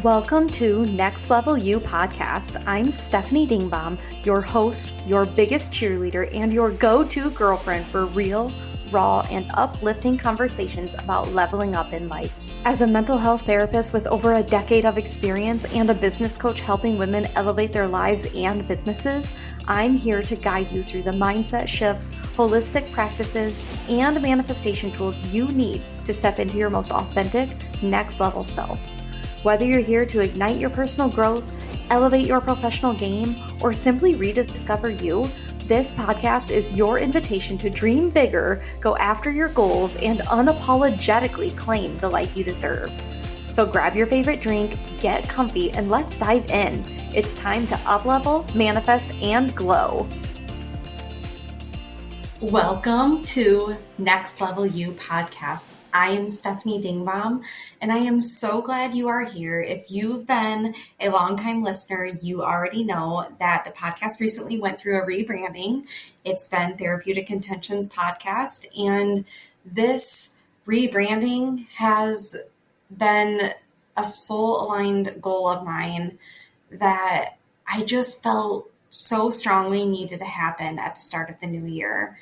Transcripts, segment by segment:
Welcome to Next Level You podcast. I'm Stefanie Dingbaum, your host, your biggest cheerleader, and your go-to girlfriend for real, raw, and uplifting conversations about leveling up in life. As a mental health therapist with over a decade of experience and a business coach helping women elevate their lives and businesses, I'm here to guide you through the mindset shifts, holistic practices, and manifestation tools you need to step into your most authentic, next level self. Whether you're here to ignite your personal growth, elevate your professional game, or simply rediscover you, this podcast is your invitation to dream bigger, go after your goals, and unapologetically claim the life you deserve. So grab your favorite drink, get comfy, and let's dive in. It's time to up-level, manifest, and glow. Welcome to Next Level You podcast. I am Stefanie Dingbaum, and I am so glad you are here. If you've been a longtime listener, you already know that the podcast recently went through a rebranding. It's been Therapeutic Intentions Podcast, and this rebranding has been a soul-aligned goal of mine that I just felt so strongly needed to happen at the start of the new year.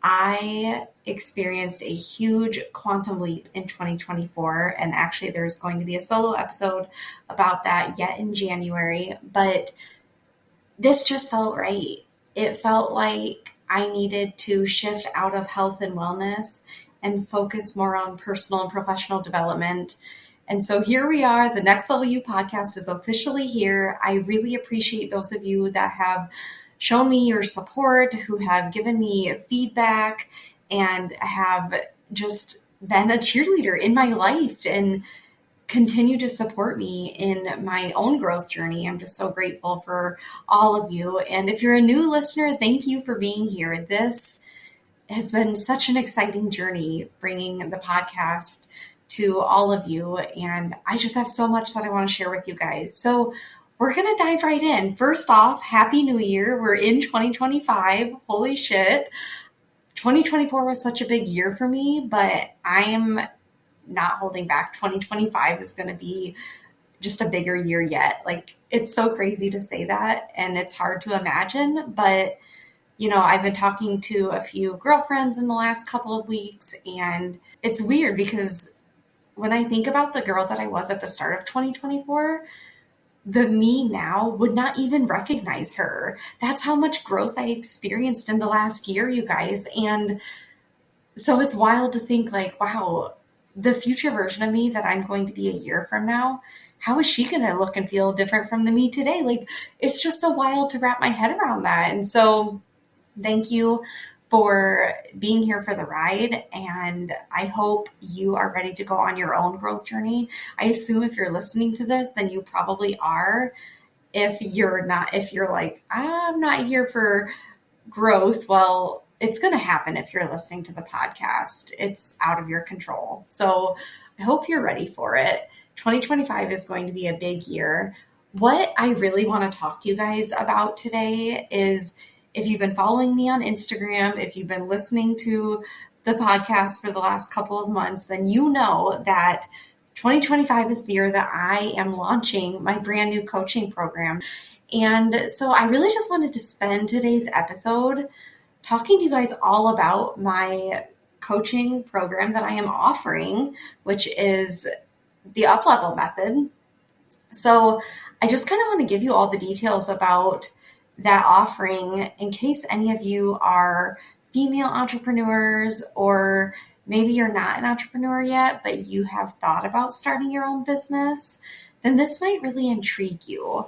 I experienced a huge quantum leap in 2024, and actually there's going to be a solo episode about that yet in January, but this just felt right. It felt like I needed to shift out of health and wellness and focus more on personal and professional development. And so here we are. The Next Level You podcast is officially here. I really appreciate those of you that have shown me your support, who have given me feedback, and have just been a cheerleader in my life and continue to support me in my own growth journey. I'm just so grateful for all of you. And if you're a new listener, thank you for being here. This has been such an exciting journey bringing the podcast to all of you. And I just have so much that I want to share with you guys. So we're going to dive right in. First off, Happy New Year. We're in 2025. Holy shit. 2024 was such a big year for me, but I am not holding back. 2025 is going to be just a bigger year yet. Like, it's so crazy to say that, and it's hard to imagine, but you know, I've been talking to a few girlfriends in the last couple of weeks, and it's weird because when I think about the girl that I was at the start of 2024, the me now would not even recognize her. That's how much growth I experienced in the last year, you guys. And so it's wild to think like, wow, the future version of me that I'm going to be a year from now, how is she going to look and feel different from the me today? Like, it's just so wild to wrap my head around that. And so thank you for being here for the ride, and I hope you are ready to go on your own growth journey. I assume if you're listening to this, then you probably are. If you're not, if you're like, I'm not here for growth, well, it's going to happen if you're listening to the podcast. It's out of your control. So I hope you're ready for it. 2025 is going to be a big year. What I really want to talk to you guys about today is, if you've been following me on Instagram, if you've been listening to the podcast for the last couple of months, then you know that 2025 is the year that I am launching my brand new coaching program. And so I really just wanted to spend today's episode talking to you guys all about my coaching program that I am offering, which is the up-level method. So I just kind of want to give you all the details about that offering in case any of you are female entrepreneurs, or maybe you're not an entrepreneur yet, but you have thought about starting your own business, then this might really intrigue you.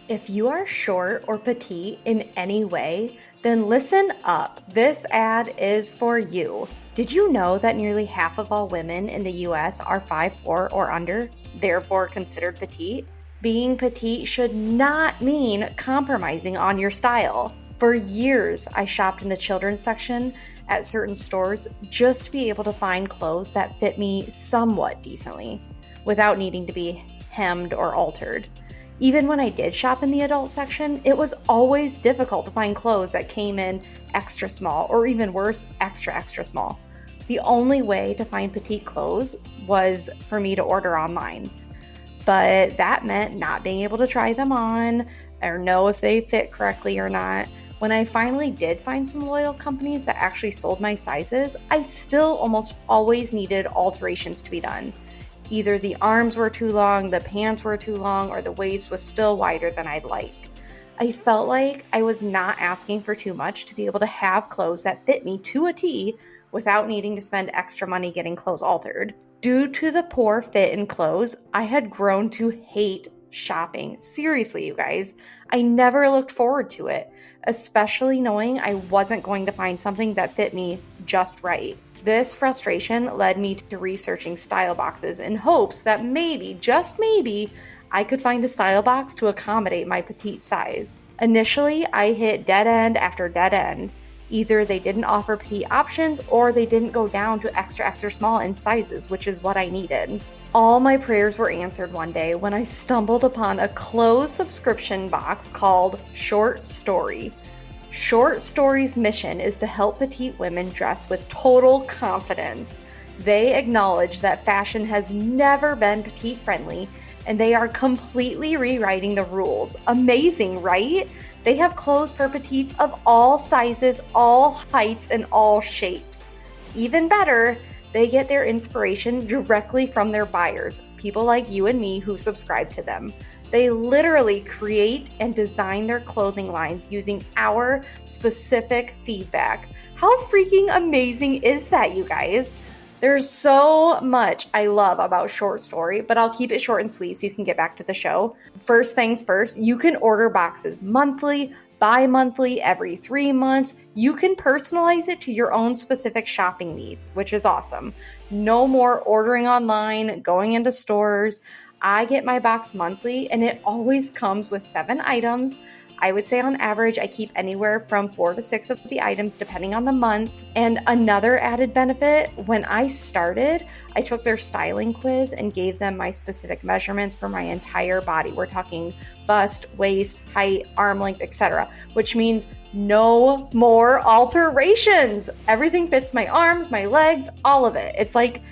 If you are short or petite in any way, then listen up. This ad is for you. Did you know that nearly half of all women in the US are 5'4" or under, therefore considered petite? Being petite should not mean compromising on your style. For years, I shopped in the children's section at certain stores just to be able to find clothes that fit me somewhat decently without needing to be hemmed or altered. Even when I did shop in the adult section, it was always difficult to find clothes that came in extra small, or even worse, extra, extra small. The only way to find petite clothes was for me to order online. but that meant not being able to try them on or know if they fit correctly or not. When I finally did find some loyal companies that actually sold my sizes, I still almost always needed alterations to be done. Either the arms were too long, the pants were too long, or the waist was still wider than I'd like. I felt like I was not asking for too much to be able to have clothes that fit me to a T without needing to spend extra money getting clothes altered. Due to the poor fit in clothes, I had grown to hate shopping. Seriously, you guys, I never looked forward to it, especially knowing I wasn't going to find something that fit me just right. This frustration led me to researching style boxes in hopes that maybe, just maybe, I could find a style box to accommodate my petite size. Initially, I hit dead end after dead end. Either they didn't offer petite options or they didn't go down to extra small in sizes, which is what I needed. All my prayers were answered one day when I stumbled upon a clothes subscription box called Short Story. Short Story's mission is to help petite women dress with total confidence. They acknowledge that fashion has never been petite friendly, and they are completely rewriting the rules. Amazing, right? They have clothes for petites of all sizes, all heights, and all shapes. Even better, they get their inspiration directly from their buyers, people like you and me who subscribe to them. They literally create and design their clothing lines using our specific feedback. How freaking amazing is that, you guys? There's so much I love about Short Story, but I'll keep it short and sweet so you can get back to the show. First things first, you can order boxes monthly, bi-monthly, every 3 months. You can personalize it to your own specific shopping needs, which is awesome. No more ordering online, going into stores. I get my box monthly and it always comes with 7 items. I would say on average, I keep anywhere from 4 to 6 of the items depending on the month. And another added benefit, when I started, I took their styling quiz and gave them my specific measurements for my entire body. We're talking bust, waist, height, arm length, etc., which means no more alterations. Everything fits my arms, my legs, all of it. It's like,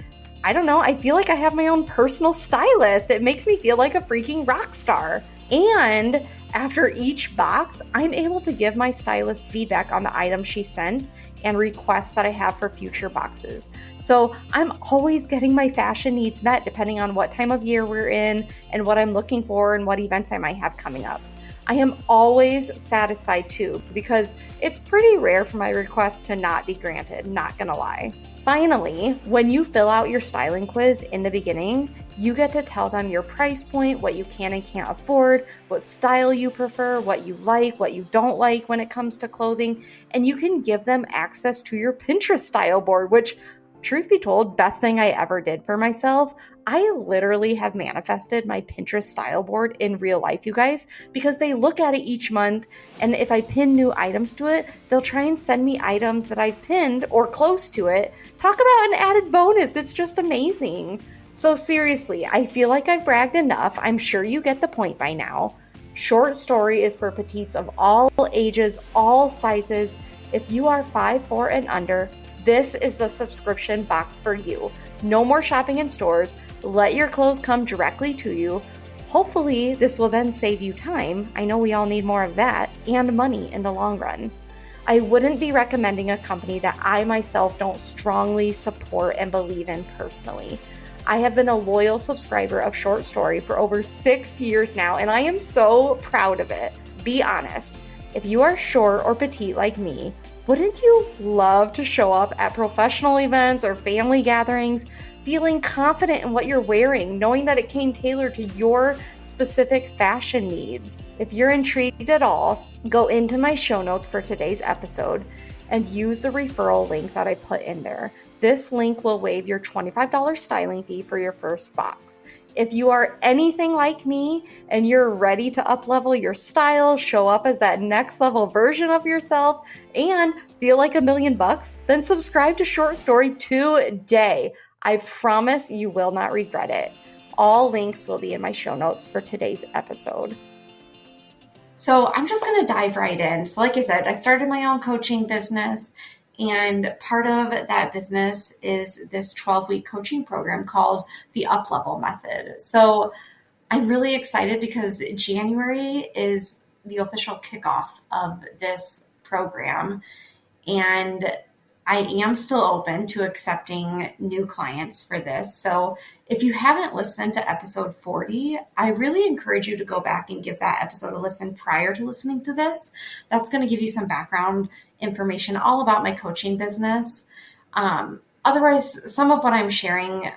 I don't know, I feel like I have my own personal stylist. It makes me feel like a freaking rock star. And after each box, I'm able to give my stylist feedback on the item she sent and requests that I have for future boxes. So I'm always getting my fashion needs met depending on what time of year we're in and what I'm looking for and what events I might have coming up. I am always satisfied too, because it's pretty rare for my request to not be granted, not gonna lie. Finally, when you fill out your styling quiz in the beginning, you get to tell them your price point, what you can and can't afford, what style you prefer, what you like, what you don't like when it comes to clothing, and you can give them access to your Pinterest style board, which, truth be told, best thing I ever did for myself. I literally have manifested my Pinterest style board in real life, you guys, because they look at it each month, and if I pin new items to it, they'll try and send me items that I've pinned or close to it. Talk about an added bonus. It's just amazing. So seriously, I feel like I've bragged enough. I'm sure you get the point by now. Short Story is for petites of all ages, all sizes. If you are 5'4" and under, this is the subscription box for you. No more shopping in stores. Let your clothes come directly to you. Hopefully, this will then save you time. I know we all need more of that, and money in the long run. I wouldn't be recommending a company that I myself don't strongly support and believe in personally. I have been a loyal subscriber of Short Story for over 6 years now, and I am so proud of it. Be honest, if you are short or petite like me, wouldn't you love to show up at professional events or family gatherings feeling confident in what you're wearing, knowing that it came tailored to your specific fashion needs? If you're intrigued at all, go into my show notes for today's episode and use the referral link that I put in there. This link will waive your $25 styling fee for your first box. If you are anything like me and you're ready to up-level your style, show up as that next level version of yourself, and feel like $1,000,000, then subscribe to Short Story today. I promise you will not regret it. All links will be in my show notes for today's episode. So I'm just going to dive right in. So like I said, I started my own coaching business, and part of that business is this 12-week coaching program called the Up Level Method. So I'm really excited because January is the official kickoff of this program. And I am still open to accepting new clients for this. So if you haven't listened to episode 40, I really encourage you to go back and give that episode a listen prior to listening to this. That's going to give you some background information all about my coaching business. Otherwise, some of what I'm sharing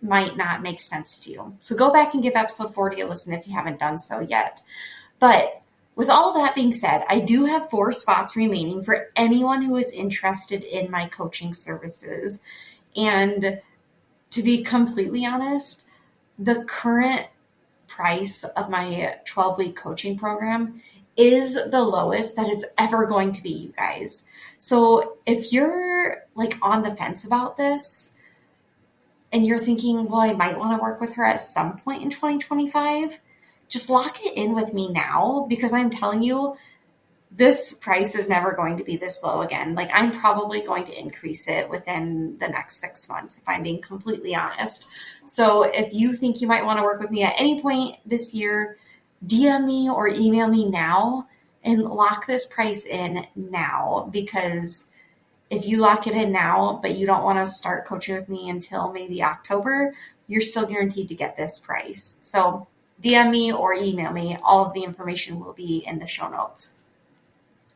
might not make sense to you. So go back and give episode 40 a listen if you haven't done so yet. But with all that being said, I do have 4 spots remaining for anyone who is interested in my coaching services. And to be completely honest, the current price of my 12-week coaching program is the lowest that it's ever going to be, you guys. So if you're like on the fence about this and you're thinking, well, I might want to work with her at some point in 2025, just lock it in with me now, because I'm telling you, this price is never going to be this low again. Like, I'm probably going to increase it within the next 6 months, if I'm being completely honest. So if you think you might want to work with me at any point this year, DM me or email me now and lock this price in now, because if you lock it in now, but you don't want to start coaching with me until maybe October, you're still guaranteed to get this price. So DM me or email me. All of the information will be in the show notes.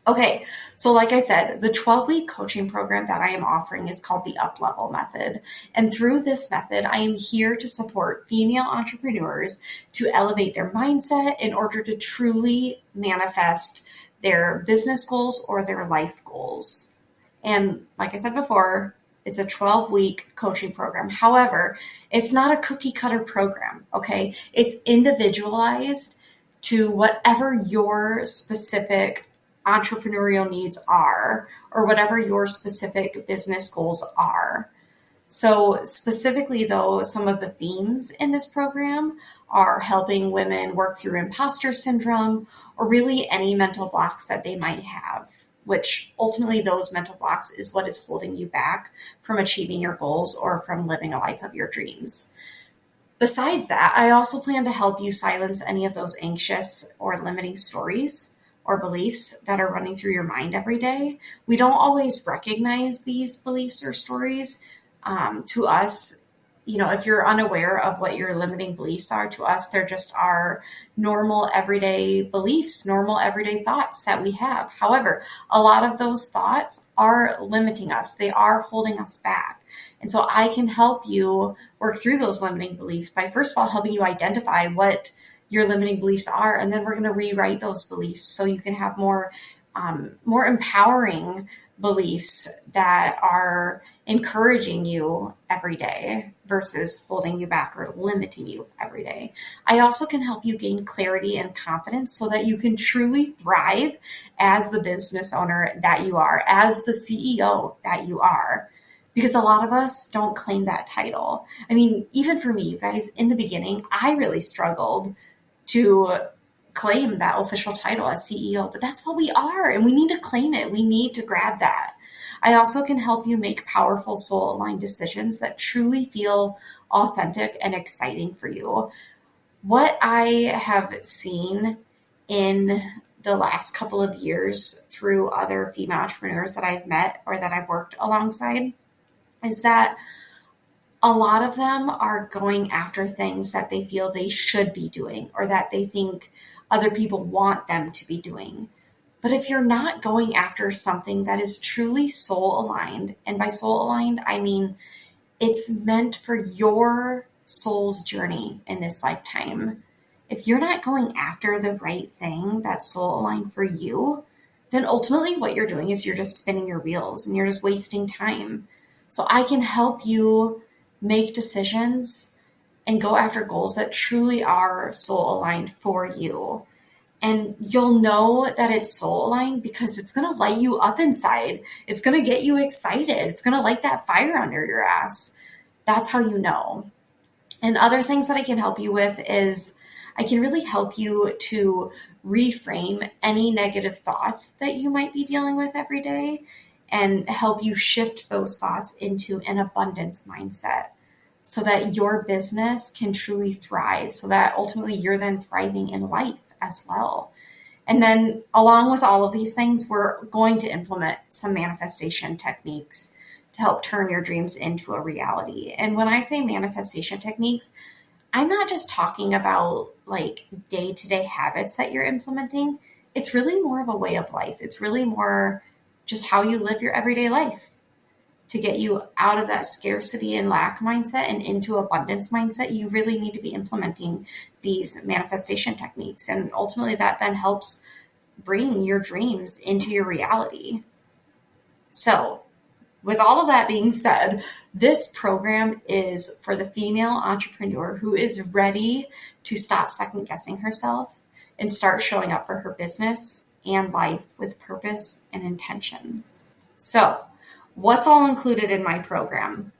Okay, so like I said, the 12-week coaching program that I am offering is called the Up Level Method. And through this method, I am here to support female entrepreneurs to elevate their mindset in order to truly manifest their business goals or their life goals. And like I said before, it's a 12-week coaching program. However, it's not a cookie cutter program, okay? It's individualized to whatever your specific entrepreneurial needs are, or whatever your specific business goals are. So specifically though, some of the themes in this program are helping women work through imposter syndrome, or really any mental blocks that they might have, which ultimately those mental blocks is what is holding you back from achieving your goals or from living a life of your dreams. Besides that, I also plan to help you silence any of those anxious or limiting stories or beliefs that are running through your mind every day. We don't always recognize these beliefs or stories. To us, if you're unaware of what your limiting beliefs are, to us, they're just our normal everyday beliefs, normal everyday thoughts that we have. However, a lot of those thoughts are limiting us. They are holding us back. And so I can help you work through those limiting beliefs by, first of all, helping you identify what your limiting beliefs are. And then we're going to rewrite those beliefs so you can have more empowering beliefs that are encouraging you every day versus holding you back or limiting you every day. I also can help you gain clarity and confidence so that you can truly thrive as the business owner that you are, as the CEO that you are. Because a lot of us don't claim that title. I mean, even for me, you guys, in the beginning, I really struggled to claim that official title as CEO, but that's what we are, and we need to claim it. We need to grab that. I also can help you make powerful soul-aligned decisions that truly feel authentic and exciting for you. What I have seen in the last couple of years through other female entrepreneurs that I've met or that I've worked alongside is that a lot of them are going after things that they feel they should be doing or that they think other people want them to be doing. But if you're not going after something that is truly soul aligned, and by soul aligned, I mean it's meant for your soul's journey in this lifetime. If you're not going after the right thing that's soul aligned for you, then ultimately what you're doing is you're just spinning your wheels and you're just wasting time. So I can help you make decisions and go after goals that truly are soul aligned for you. And you'll know that it's soul aligned because it's going to light you up inside. It's going to get you excited. It's going to light that fire under your ass. That's how you know. And other things that I can help you with is I can really help you to reframe any negative thoughts that you might be dealing with every day and help you shift those thoughts into an abundance mindset. so that your business can truly thrive, so that ultimately you're then thriving in life as well. And then along with all of these things, we're going to implement some manifestation techniques to help turn your dreams into a reality. And when I say manifestation techniques, I'm not just talking about like day-to-day habits that you're implementing. It's really more of a way of life. It's really more just how you live your everyday life to get you out of that scarcity and lack mindset and into abundance mindset. You really need to be implementing these manifestation techniques. And ultimately that then helps bring your dreams into your reality. So with all of that being said, this program is for the female entrepreneur who is ready to stop second guessing herself and start showing up for her business and life with purpose and intention. So, what's all included in my program?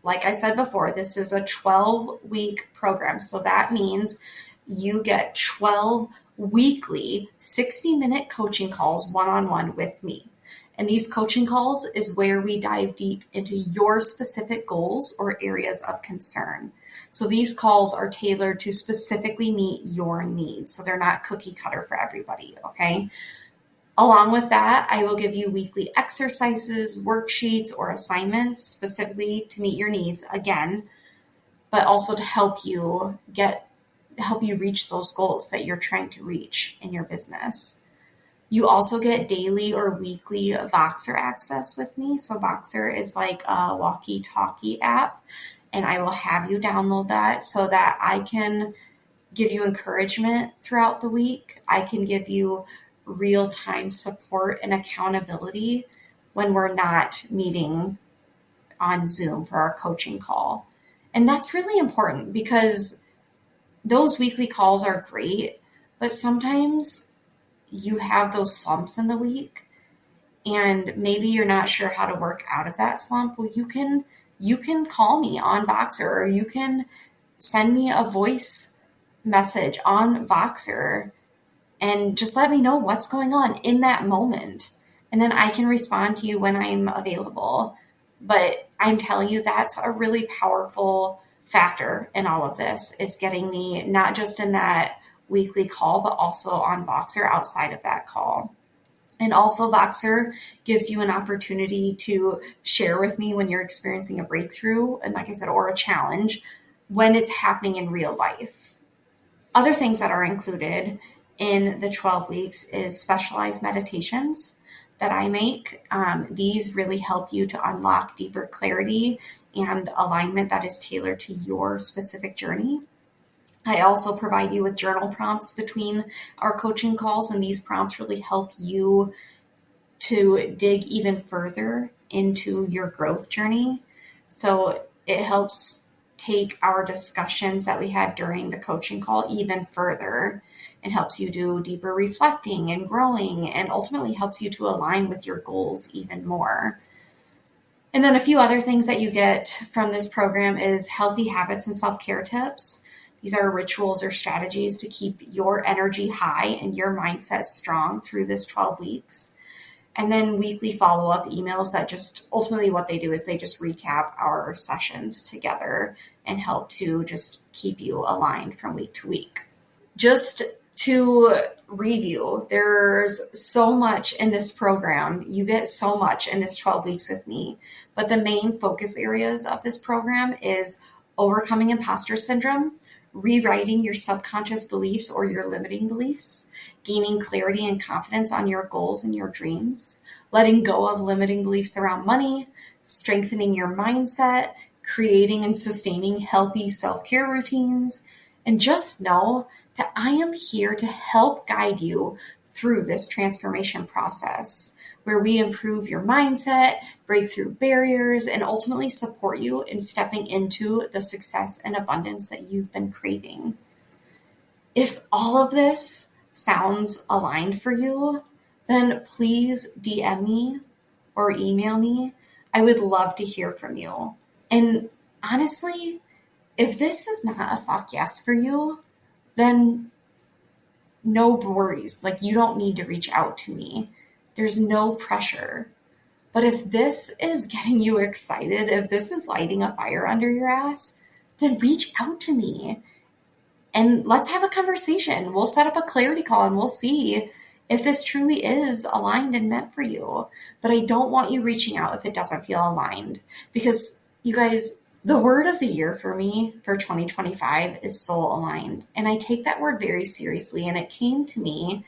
Like I said before, this is a 12-week program. So that means you get 12 weekly 60-minute coaching calls one-on-one with me. And these coaching calls is where we dive deep into your specific goals or areas of concern. So these calls are tailored to specifically meet your needs. So they're not cookie cutter for everybody, okay? Along with that, I will give you weekly exercises, worksheets, or assignments specifically to meet your needs again, but also to help you reach those goals that you're trying to reach in your business. You also get daily or weekly Voxer access with me. So Voxer is like a walkie-talkie app, and I will have you download that so that I can give you encouragement throughout the week. I can give you real-time support and accountability when we're not meeting on Zoom for our coaching call. And that's really important because those weekly calls are great, but sometimes you have those slumps in the week and maybe you're not sure how to work out of that slump. Well, you can call me on Voxer, or you can send me a voice message on Voxer and just let me know what's going on in that moment. And then I can respond to you when I'm available. But I'm telling you, that's a really powerful factor in all of this, is getting me not just in that weekly call, but also on Voxer outside of that call. And also Voxer gives you an opportunity to share with me when you're experiencing a breakthrough, and like I said, or a challenge when it's happening in real life. Other things that are included in the 12 weeks is specialized meditations that I make. These really help you to unlock deeper clarity and alignment that is tailored to your specific journey. I also provide you with journal prompts between our coaching calls, and these prompts really help you to dig even further into your growth journey. So it helps take our discussions that we had during the coaching call even further, and helps you do deeper reflecting and growing, and ultimately helps you to align with your goals even more. And then a few other things that you get from this program is healthy habits and self-care tips. These are rituals or strategies to keep your energy high and your mindset strong through this 12 weeks. And then weekly follow-up emails that just ultimately what they do is they just recap our sessions together and help to just keep you aligned from week to week. Just to review, there's so much in this program. You get so much in this 12 weeks with me. But the main focus areas of this program is overcoming imposter syndrome, rewriting your subconscious beliefs or your limiting beliefs, gaining clarity and confidence on your goals and your dreams, letting go of limiting beliefs around money, strengthening your mindset, creating and sustaining healthy self-care routines. And just know that I am here to help guide you through this transformation process, where we improve your mindset, break through barriers, and ultimately support you in stepping into the success and abundance that you've been craving. If all of this sounds aligned for you, then please DM me or email me. I would love to hear from you. And honestly, if this is not a fuck yes for you, then no worries. Like, you don't need to reach out to me. There's no pressure. But if this is getting you excited, if this is lighting a fire under your ass, then reach out to me and let's have a conversation. We'll set up a clarity call and we'll see if this truly is aligned and meant for you. But I don't want you reaching out if it doesn't feel aligned, because you guys, the word of the year for me for 2025 is soul aligned. And I take that word very seriously. And it came to me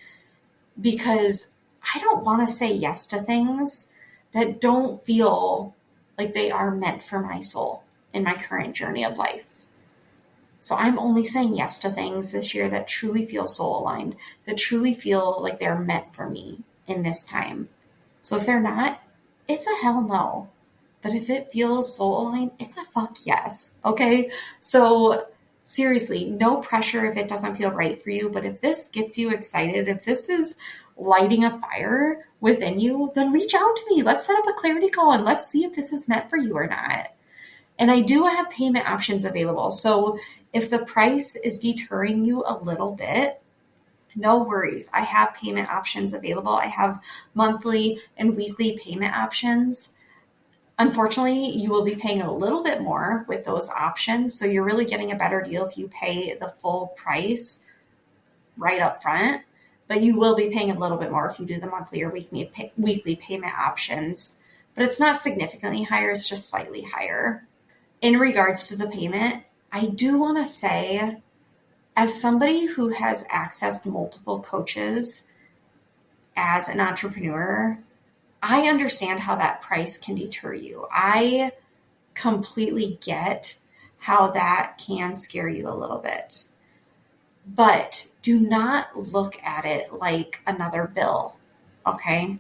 because I don't want to say yes to things that don't feel like they are meant for my soul in my current journey of life. So I'm only saying yes to things this year that truly feel soul aligned, that truly feel like they're meant for me in this time. So if they're not, it's a hell no. But if it feels soul aligned, it's a fuck yes. Okay. So seriously, no pressure if it doesn't feel right for you. But if this gets you excited, if this is lighting a fire within you, then reach out to me. Let's set up a clarity call and let's see if this is meant for you or not. And I do have payment options available. So if the price is deterring you a little bit, no worries. I have payment options available. I have monthly and weekly payment options. Unfortunately, you will be paying a little bit more with those options. So you're really getting a better deal if you pay the full price right up front. But you will be paying a little bit more if you do the monthly or weekly payment options. But it's not significantly higher. It's just slightly higher. In regards to the payment, I do want to say, as somebody who has accessed multiple coaches as an entrepreneur, I understand how that price can deter you. I completely get how that can scare you a little bit. But do not look at it like another bill, okay?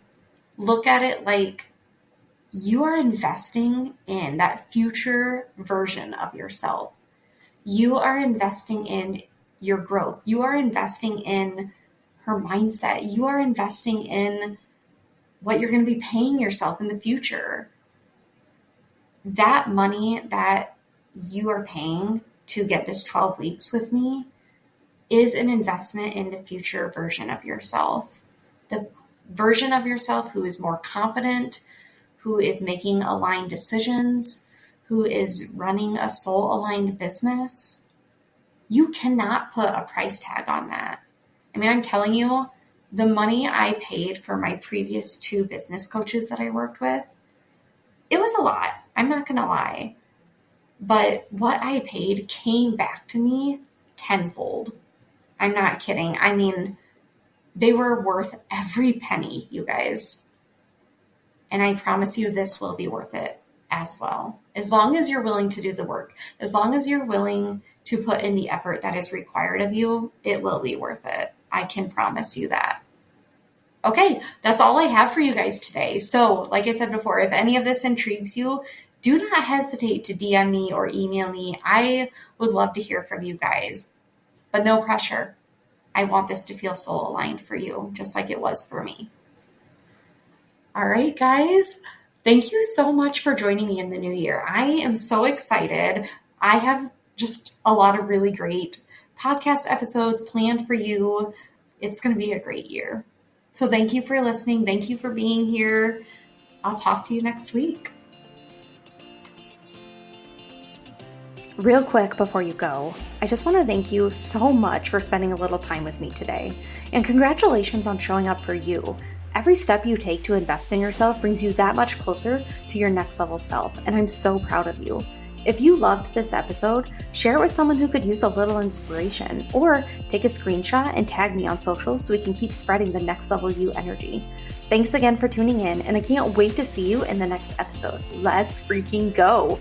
Look at it like you are investing in that future version of yourself. You are investing in your growth. You are investing in her mindset. You are investing in what you're going to be paying yourself in the future. That money that you are paying to get this 12 weeks with me is an investment in the future version of yourself. The version of yourself who is more confident, who is making aligned decisions, who is running a soul-aligned business. You cannot put a price tag on that. I mean, I'm telling you, the money I paid for my previous 2 business coaches that I worked with, it was a lot. I'm not going to lie. But what I paid came back to me tenfold. I'm not kidding. I mean, they were worth every penny, you guys. And I promise you this will be worth it as well. As long as you're willing to do the work, as long as you're willing to put in the effort that is required of you, it will be worth it. I can promise you that. Okay, that's all I have for you guys today. So, like I said before, if any of this intrigues you, do not hesitate to DM me or email me. I would love to hear from you guys, but no pressure. I want this to feel soul aligned for you, just like it was for me. All right, guys, thank you so much for joining me in the new year. I am so excited. I have just a lot of really great podcast episodes planned for you. It's going to be a great year. So thank you for listening. Thank you for being here. I'll talk to you next week. Real quick before you go, I just want to thank you so much for spending a little time with me today. And congratulations on showing up for you. Every step you take to invest in yourself brings you that much closer to your next level self, and I'm so proud of you. If you loved this episode, share it with someone who could use a little inspiration, or take a screenshot and tag me on socials so we can keep spreading the next level you energy. Thanks again for tuning in, and I can't wait to see you in the next episode. Let's freaking go!